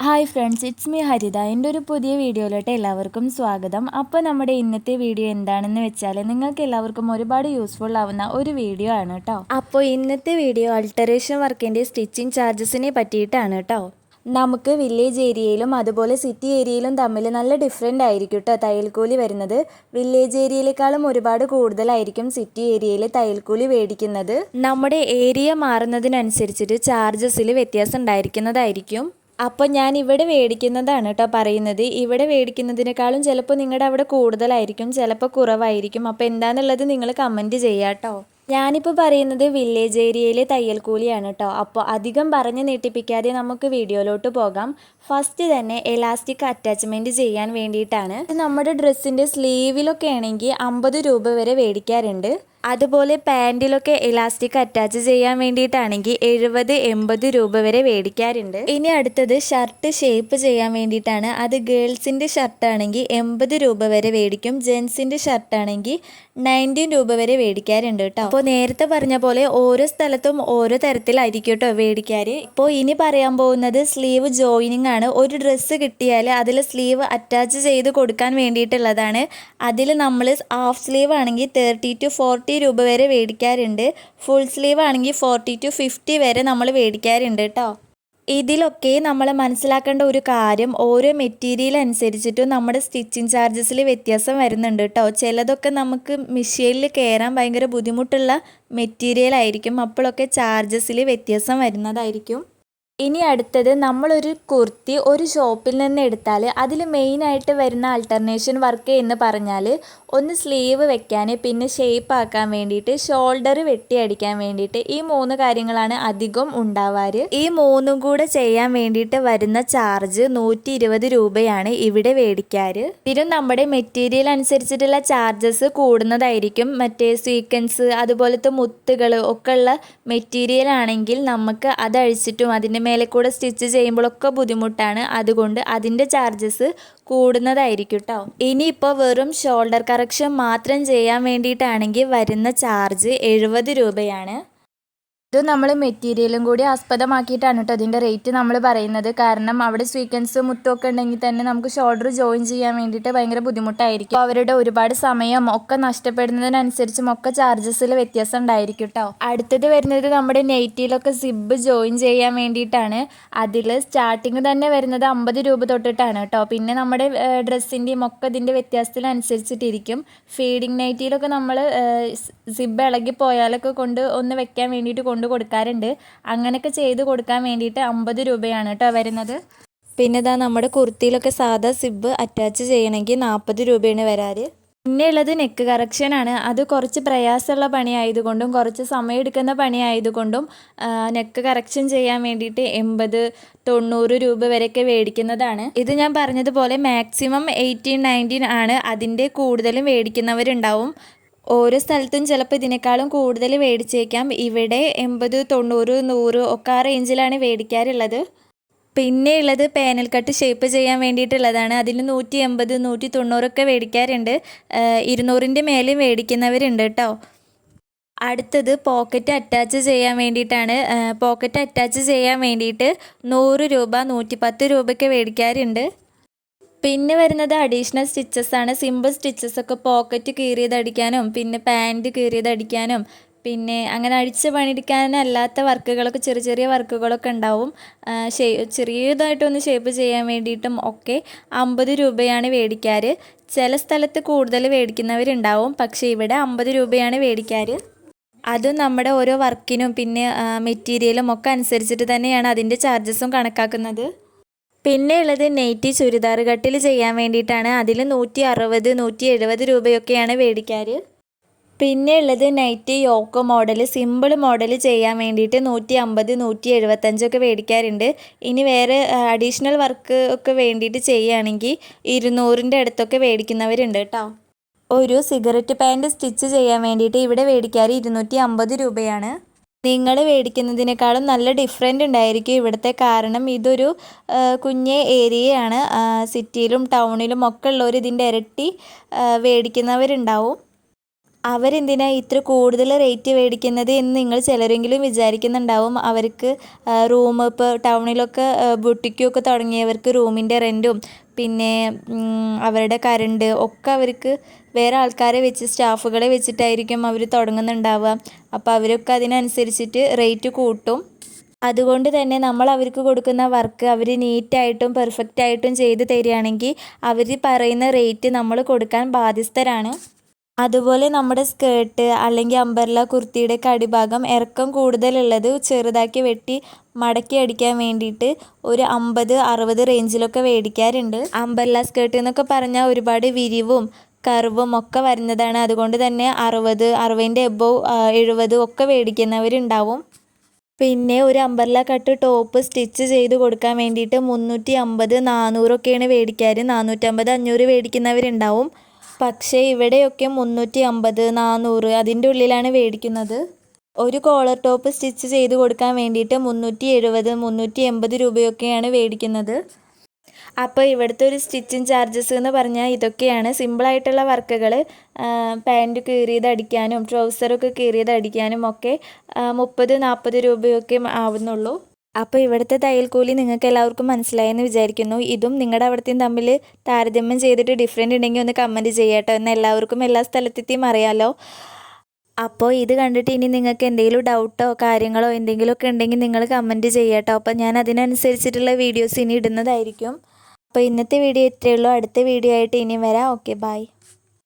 Hi friends, it's me ഹരിത. എൻ്റെ ഒരു പുതിയ വീഡിയോയിലോട്ട് എല്ലാവർക്കും സ്വാഗതം. അപ്പോൾ നമ്മുടെ ഇന്നത്തെ വീഡിയോ എന്താണെന്ന് വെച്ചാൽ നിങ്ങൾക്ക് എല്ലാവർക്കും ഒരുപാട് യൂസ്ഫുൾ ആവുന്ന ഒരു വീഡിയോ ആണ് കേട്ടോ. അപ്പോൾ ഇന്നത്തെ വീഡിയോ അൾട്ടറേഷൻ വർക്കിൻ്റെ സ്റ്റിച്ചിങ് ചാർജസിനെ പറ്റിയിട്ടാണ് കേട്ടോ. നമുക്ക് വില്ലേജ് ഏരിയയിലും അതുപോലെ സിറ്റി ഏരിയയിലും തമ്മിൽ നല്ല ഡിഫറെൻ്റ് ആയിരിക്കും കേട്ടോ തയ്യൽക്കൂലി വരുന്നത്. വില്ലേജ് ഏരിയയിലേക്കാളും ഒരുപാട് കൂടുതലായിരിക്കും സിറ്റി ഏരിയയിൽ തയ്യൽക്കൂലി മേടിക്കുന്നത്. നമ്മുടെ ഏരിയ മാറുന്നതിനനുസരിച്ചിട്ട് ചാർജസിൽ വ്യത്യാസം ഉണ്ടായിരിക്കുന്നതായിരിക്കും. അപ്പോൾ ഞാൻ ഇവിടെ മേടിക്കുന്നതാണ് കേട്ടോ പറയുന്നത്. ഇവിടെ മേടിക്കുന്നതിനേക്കാളും ചിലപ്പോൾ നിങ്ങളുടെ അവിടെ കൂടുതലായിരിക്കും, ചിലപ്പോൾ കുറവായിരിക്കും. അപ്പോൾ എന്താണെന്നുള്ളത് നിങ്ങൾ കമൻറ്റ് ചെയ്യാം കേട്ടോ. ഞാനിപ്പോൾ പറയുന്നത് വില്ലേജ് ഏരിയയിലെ തയ്യൽക്കൂലിയാണ് കേട്ടോ. അപ്പോൾ അധികം പറഞ്ഞ് നീട്ടിപ്പിക്കാതെ നമുക്ക് വീഡിയോയിലോട്ട് പോകാം. ഫസ്റ്റ് തന്നെ എലാസ്റ്റിക് അറ്റാച്ച്മെൻറ്റ് ചെയ്യാൻ വേണ്ടിയിട്ടാണ്. നമ്മുടെ ഡ്രസ്സിൻ്റെ സ്ലീവിലൊക്കെ ആണെങ്കിൽ 50 രൂപ വരെ മേടിക്കാറുണ്ട്. അതുപോലെ പാൻറ്റിലൊക്കെ ഇലാസ്റ്റിക് അറ്റാച്ച് ചെയ്യാൻ വേണ്ടിയിട്ടാണെങ്കിൽ 70-80 രൂപ വരെ മേടിക്കാറുണ്ട്. ഇനി അടുത്തത് ഷർട്ട് ഷേപ്പ് ചെയ്യാൻ വേണ്ടിയിട്ടാണ്. അത് ഗേൾസിൻ്റെ ഷർട്ടാണെങ്കിൽ 80 രൂപ വരെ മേടിക്കും. ജെൻസിൻ്റെ ഷർട്ടാണെങ്കിൽ 90 രൂപ വരെ മേടിക്കാറുണ്ട് കേട്ടോ. അപ്പോൾ നേരത്തെ പറഞ്ഞ പോലെ ഓരോ സ്ഥലത്തും ഓരോ തരത്തിലായിരിക്കും കേട്ടോ മേടിക്കാറ്. ഇപ്പോൾ ഇനി പറയാൻ പോകുന്നത് സ്ലീവ് ജോയിനിങ് ആണ്. ഒരു ഡ്രസ്സ് കിട്ടിയാൽ അതിൽ സ്ലീവ് അറ്റാച്ച് ചെയ്ത് കൊടുക്കാൻ വേണ്ടിയിട്ടുള്ളതാണ്. അതിൽ നമ്മൾ ഹാഫ് സ്ലീവ് ആണെങ്കിൽ 30-40 രൂപ വരെ മേടിക്കാറുണ്ട്. ഫുൾ സ്ലീവ് ആണെങ്കിൽ 40-50 വരെ നമ്മൾ മേടിക്കാറുണ്ട് കേട്ടോ. ഇതിലൊക്കെ നമ്മൾ മനസ്സിലാക്കേണ്ട ഒരു കാര്യം, ഓരോ മെറ്റീരിയൽ അനുസരിച്ചിട്ടും നമ്മുടെ സ്റ്റിച്ചിങ് ചാർജസിൽ വ്യത്യാസം വരുന്നുണ്ട് കേട്ടോ. ചിലതൊക്കെ നമുക്ക് മെഷീനിൽ കയറാൻ ഭയങ്കര ബുദ്ധിമുട്ടുള്ള മെറ്റീരിയൽ ആയിരിക്കും. അപ്പോഴൊക്കെ ചാർജസിൽ വ്യത്യാസം വരുന്നതായിരിക്കും. ഇനി അടുത്തത്, നമ്മളൊരു കുർത്തി ഒരു ഷോപ്പിൽ നിന്ന് എടുത്താൽ അതിൽ മെയിനായിട്ട് വരുന്ന ആൾട്ടർനേഷൻ വർക്ക് എന്ന് പറഞ്ഞാൽ ഒന്ന് സ്ലീവ് വെക്കാൻ, പിന്നെ ഷേപ്പ് ആക്കാൻ വേണ്ടിയിട്ട്, ഷോൾഡർ വെട്ടി അടിക്കാൻ വേണ്ടിയിട്ട്, ഈ 3 കാര്യങ്ങളാണ് അധികം ഉണ്ടാവാറ്. ഈ 3ഉം കൂടെ ചെയ്യാൻ വേണ്ടിയിട്ട് വരുന്ന ചാർജ് 120 രൂപയാണ് ഇവിടെ മേടിക്കാറ്. ഇതിനും നമ്മുടെ മെറ്റീരിയൽ അനുസരിച്ചിട്ടുള്ള ചാർജസ് കൂടുന്നതായിരിക്കും. മറ്റേ സ്വീക്വൻസ് അതുപോലത്തെ മുത്തുകൾ ഒക്കെ ഉള്ള മെറ്റീരിയൽ ആണെങ്കിൽ നമുക്ക് അതഴിച്ചിട്ടും അതിൻ്റെ മേലെ കൂടെ സ്റ്റിച്ച് ചെയ്യുമ്പോഴൊക്കെ ബുദ്ധിമുട്ടാണ്. അതുകൊണ്ട് അതിൻ്റെ ചാർജസ് കൂടുന്നതായിരിക്കും കേട്ടോ. ഇനിയിപ്പോൾ വെറും ഷോൾഡർ കറക്ഷൻ മാത്രം ചെയ്യാൻ വേണ്ടിയിട്ടാണെങ്കിൽ വരുന്ന ചാർജ് 70 രൂപയാണ്. ഇത് നമ്മൾ മെറ്റീരിയലും കൂടി ആസ്പദമാക്കിയിട്ടാണ് കേട്ടോ അതിൻ്റെ റേറ്റ് നമ്മൾ പറയുന്നത്. കാരണം അവിടെ സ്വീക്വൻസ് മുത്തൊക്കെ ഉണ്ടെങ്കിൽ തന്നെ നമുക്ക് ഷോൾഡർ ജോയിൻ ചെയ്യാൻ വേണ്ടിയിട്ട് ഭയങ്കര ബുദ്ധിമുട്ടായിരിക്കും. അവരുടെ ഒരുപാട് സമയം ഒക്കെ നഷ്ടപ്പെടുന്നതിനനുസരിച്ചും ഒക്കെ ചാർജസിൽ വ്യത്യാസം ഉണ്ടായിരിക്കും കേട്ടോ. അടുത്തത് വരുന്നത് നമ്മുടെ നെറ്റിയിലൊക്കെ സിബ് ജോയിൻ ചെയ്യാൻ വേണ്ടിയിട്ടാണ്. അതിൽ സ്റ്റാർട്ടിങ് തന്നെ വരുന്നത് 50 രൂപ തൊട്ടിട്ടാണ് കേട്ടോ. പിന്നെ നമ്മുടെ ഡ്രസ്സിൻ്റെയും ഒക്കെ ഇതിൻ്റെ വ്യത്യാസത്തിനനുസരിച്ചിട്ടിരിക്കും. ഫീഡിങ് നൈറ്റിയിലൊക്കെ നമ്മൾ സിബ് ഇളകിപ്പോയാലൊക്കെ കൊണ്ട് ഒന്ന് വെക്കാൻ വേണ്ടിയിട്ട് കൊണ്ട് കൊടുക്കാറുണ്ട്. അങ്ങനെയൊക്കെ ചെയ്ത് കൊടുക്കാൻ വേണ്ടിയിട്ട് 50 രൂപയാണ് കേട്ടോ വരുന്നത്. പിന്നെ ഇതാ നമ്മുടെ കുർത്തിയിലൊക്കെ സാധാ സിബ് അറ്റാച്ച് ചെയ്യണമെങ്കിൽ 40 രൂപയാണ് വരാറ്. പിന്നെ ഉള്ളത് നെക്ക് കറക്ഷനാണ്. അത് കുറച്ച് പ്രയാസമുള്ള പണിയായതുകൊണ്ടും കുറച്ച് സമയം എടുക്കുന്ന പണിയായതുകൊണ്ടും നെക്ക് കറക്ഷൻ ചെയ്യാൻ വേണ്ടിയിട്ട് 80-90 രൂപ വരെയൊക്കെ മേടിക്കുന്നതാണ്. ഇത് ഞാൻ പറഞ്ഞതുപോലെ മാക്സിമം 18-19 ആണ്. അതിൻ്റെ കൂടുതലും മേടിക്കുന്നവരുണ്ടാവും. ഓരോ സ്ഥലത്തും ചിലപ്പോൾ ഇതിനേക്കാളും കൂടുതൽ മേടിച്ചേക്കാം. ഇവിടെ 80-90-100 ഒക്കെ ആ റേഞ്ചിലാണ് മേടിക്കാറുള്ളത്. പിന്നെ ഉള്ളത് പാനൽ കട്ട് ഷേപ്പ് ചെയ്യാൻ വേണ്ടിയിട്ടുള്ളതാണ്. അതിന് 180-190 ഒക്കെ മേടിക്കാറുണ്ട്. 200ൻ്റെ മേലെ മേടിക്കുന്നവരുണ്ട് കേട്ടോ. അടുത്തത് പോക്കറ്റ് അറ്റാച്ച് ചെയ്യാൻ വേണ്ടിയിട്ടാണ്. പോക്കറ്റ് അറ്റാച്ച് ചെയ്യാൻ വേണ്ടിയിട്ട് 100 രൂപ 110 രൂപയ്ക്ക് മേടിക്കാറുണ്ട്. പിന്നെ വരുന്നത് അഡീഷണൽ സ്റ്റിച്ചസ് ആണ്. സിമ്പിൾ സ്റ്റിച്ചസ് ഒക്കെ പോക്കറ്റ് കീറിയതടിക്കാനും പിന്നെ പാൻറ്റ് കീറിയതടിക്കാനും പിന്നെ അങ്ങനെ അടിച്ച് പണിയെടുക്കാനല്ലാത്ത വർക്കുകളൊക്കെ ചെറിയ ചെറിയ വർക്കുകളൊക്കെ ഉണ്ടാവും. ചെറിയതായിട്ടൊന്ന് ഷേപ്പ് ചെയ്യാൻ വേണ്ടിയിട്ടും ഒക്കെ 50 രൂപയാണ് മേടിക്കാറ്. ചില സ്ഥലത്ത് കൂടുതൽ മേടിക്കുന്നവരുണ്ടാവും, പക്ഷേ ഇവിടെ 50 രൂപയാണ് മേടിക്കാറ്. അതും നമ്മുടെ ഓരോ വർക്കിനും പിന്നെ മെറ്റീരിയലും ഒക്കെ അനുസരിച്ചിട്ട് തന്നെയാണ് അതിൻ്റെ ചാർജസും കണക്കാക്കുന്നത്. പിന്നെ ഉള്ളത് നെയ്റ്റി ചുരിദാർ കട്ടിൽ ചെയ്യാൻ വേണ്ടിയിട്ടാണ്. അതിൽ 160-170 രൂപയൊക്കെയാണ് മേടിക്കാറ്. പിന്നെ ഉള്ളത് nighty yoke model simple model ചെയ്യാൻ വേണ്ടിയിട്ട് 150-175 ഒക്കെ മേടിക്കാറുണ്ട്. ഇനി വേറെ അഡീഷണൽ വർക്ക് ഒക്കെ വേണ്ടിയിട്ട് ചെയ്യുകയാണെങ്കിൽ 200ൻ്റെ അടുത്തൊക്കെ മേടിക്കുന്നവരുണ്ട് കേട്ടോ. ഒരു സിഗരറ്റ് പാൻറ്റ് സ്റ്റിച്ച് ചെയ്യാൻ വേണ്ടിയിട്ട് ഇവിടെ മേടിക്കാറ് 250 രൂപയാണ്. നിങ്ങൾ മേടിക്കുന്നതിനേക്കാളും നല്ല ഡിഫറെൻ്റ് ഉണ്ടായിരിക്കും ഇവിടുത്തെ. കാരണം ഇതൊരു കുഞ്ഞ് ഏരിയയാണ്. സിറ്റിയിലും ടൗണിലും ഒക്കെ ഉള്ളവർ ഇതിൻ്റെ ഇരട്ടി മേടിക്കുന്നവരുണ്ടാവും. അവരെന്തിനാ ഇത്ര കൂടുതൽ റേറ്റ് മേടിക്കുന്നത് എന്ന് നിങ്ങൾ ചിലരെങ്കിലും വിചാരിക്കുന്നുണ്ടാവും. അവർക്ക് റൂം ഇപ്പോൾ ടൗണിലൊക്കെ ബുട്ടിക്കൊക്കെ തുടങ്ങിയവർക്ക് റൂമിൻ്റെ റെൻറ്റും പിന്നെ അവരുടെ കറണ്ട് ഒക്കെ അവർക്ക് വേറെ ആൾക്കാരെ വെച്ച് സ്റ്റാഫുകളെ വെച്ചിട്ടായിരിക്കും അവർ തുടങ്ങുന്നുണ്ടാവുക. അപ്പോൾ അവരൊക്കെ അതിനനുസരിച്ചിട്ട് റേറ്റ് കൂട്ടും. അതുകൊണ്ട് തന്നെ നമ്മൾ അവർക്ക് കൊടുക്കുന്ന വർക്ക് അവർ നീറ്റായിട്ടും പെർഫെക്റ്റായിട്ടും ചെയ്ത് തരികയാണെങ്കിൽ അവർ പറയുന്ന റേറ്റ് നമ്മൾ കൊടുക്കാൻ ബാധ്യസ്ഥരാണ്. അതുപോലെ നമ്മുടെ സ്കേർട്ട് അല്ലെങ്കിൽ അംബർല കുർത്തിയുടെയൊക്കെ അടിഭാഗം ഇറക്കം കൂടുതലുള്ളത് ചെറുതാക്കി വെട്ടി മടക്കി അടിക്കാൻ വേണ്ടിയിട്ട് ഒരു 50-60 റേഞ്ചിലൊക്കെ മേടിക്കാറുണ്ട്. അംബർല സ്കേർട്ട് എന്നൊക്കെ പറഞ്ഞാൽ ഒരുപാട് വിരിവും കർവും ഒക്കെ വരുന്നതാണ്. അതുകൊണ്ട് തന്നെ 60-60ൻ്റെ എബോവ് 70 ഒക്കെ മേടിക്കുന്നവരുണ്ടാവും. പിന്നെ ഒരു അംബർല കട്ട് ടോപ്പ് സ്റ്റിച്ച് ചെയ്ത് കൊടുക്കാൻ വേണ്ടിയിട്ട് 350-400 ഒക്കെയാണ് മേടിക്കാറ്. 450-500 മേടിക്കുന്നവരുണ്ടാവും. പക്ഷേ ഇവിടെയൊക്കെ 350-400 അതിൻ്റെ ഉള്ളിലാണ് മേടിക്കുന്നത്. ഒരു കോളർ ടോപ്പ് സ്റ്റിച്ച് ചെയ്ത് കൊടുക്കാൻ വേണ്ടിയിട്ട് 370-380 രൂപയൊക്കെയാണ് മേടിക്കുന്നത്. അപ്പോൾ ഇവിടുത്തെ ഒരു സ്റ്റിച്ചിങ് ചാർജസ് എന്ന് പറഞ്ഞാൽ ഇതൊക്കെയാണ്. സിമ്പിളായിട്ടുള്ള വർക്കുകൾ പാൻറ്റ് കീറിയത് അടിക്കാനും ട്രൗസറൊക്കെ കീറിയത് അടിക്കാനും ഒക്കെ 30-40 രൂപയൊക്കെ ആവുന്നുള്ളൂ. അപ്പോൾ ഇവിടുത്തെ തയ്യൽ കൂലി നിങ്ങൾക്ക് എല്ലാവർക്കും മനസ്സിലായെന്ന് വിചാരിക്കുന്നു. ഇതും നിങ്ങളുടെ അവിടത്തെയും തമ്മിൽ താരതമ്യം ചെയ്തിട്ട് ഡിഫറെൻ്റ് ഉണ്ടെങ്കിൽ ഒന്ന് കമൻറ്റ് ചെയ്യാട്ടോ. എന്നാൽ എല്ലാവർക്കും എല്ലാ സ്ഥലത്തെത്തിയും അറിയാമല്ലോ. അപ്പോൾ ഇത് കണ്ടിട്ട് ഇനി നിങ്ങൾക്ക് എന്തെങ്കിലും ഡൗട്ടോ കാര്യങ്ങളോ എന്തെങ്കിലുമൊക്കെ ഉണ്ടെങ്കിൽ നിങ്ങൾ കമൻറ്റ് ചെയ്യാട്ടോ. അപ്പോൾ ഞാൻ അതിനനുസരിച്ചിട്ടുള്ള വീഡിയോസ് ഇനി ഇടുന്നതായിരിക്കും. അപ്പോൾ ഇന്നത്തെ വീഡിയോ ഇത്രയേ ഉള്ളൂ. അടുത്ത വീഡിയോ ആയിട്ട് ഇനി വരാം. Okay, by.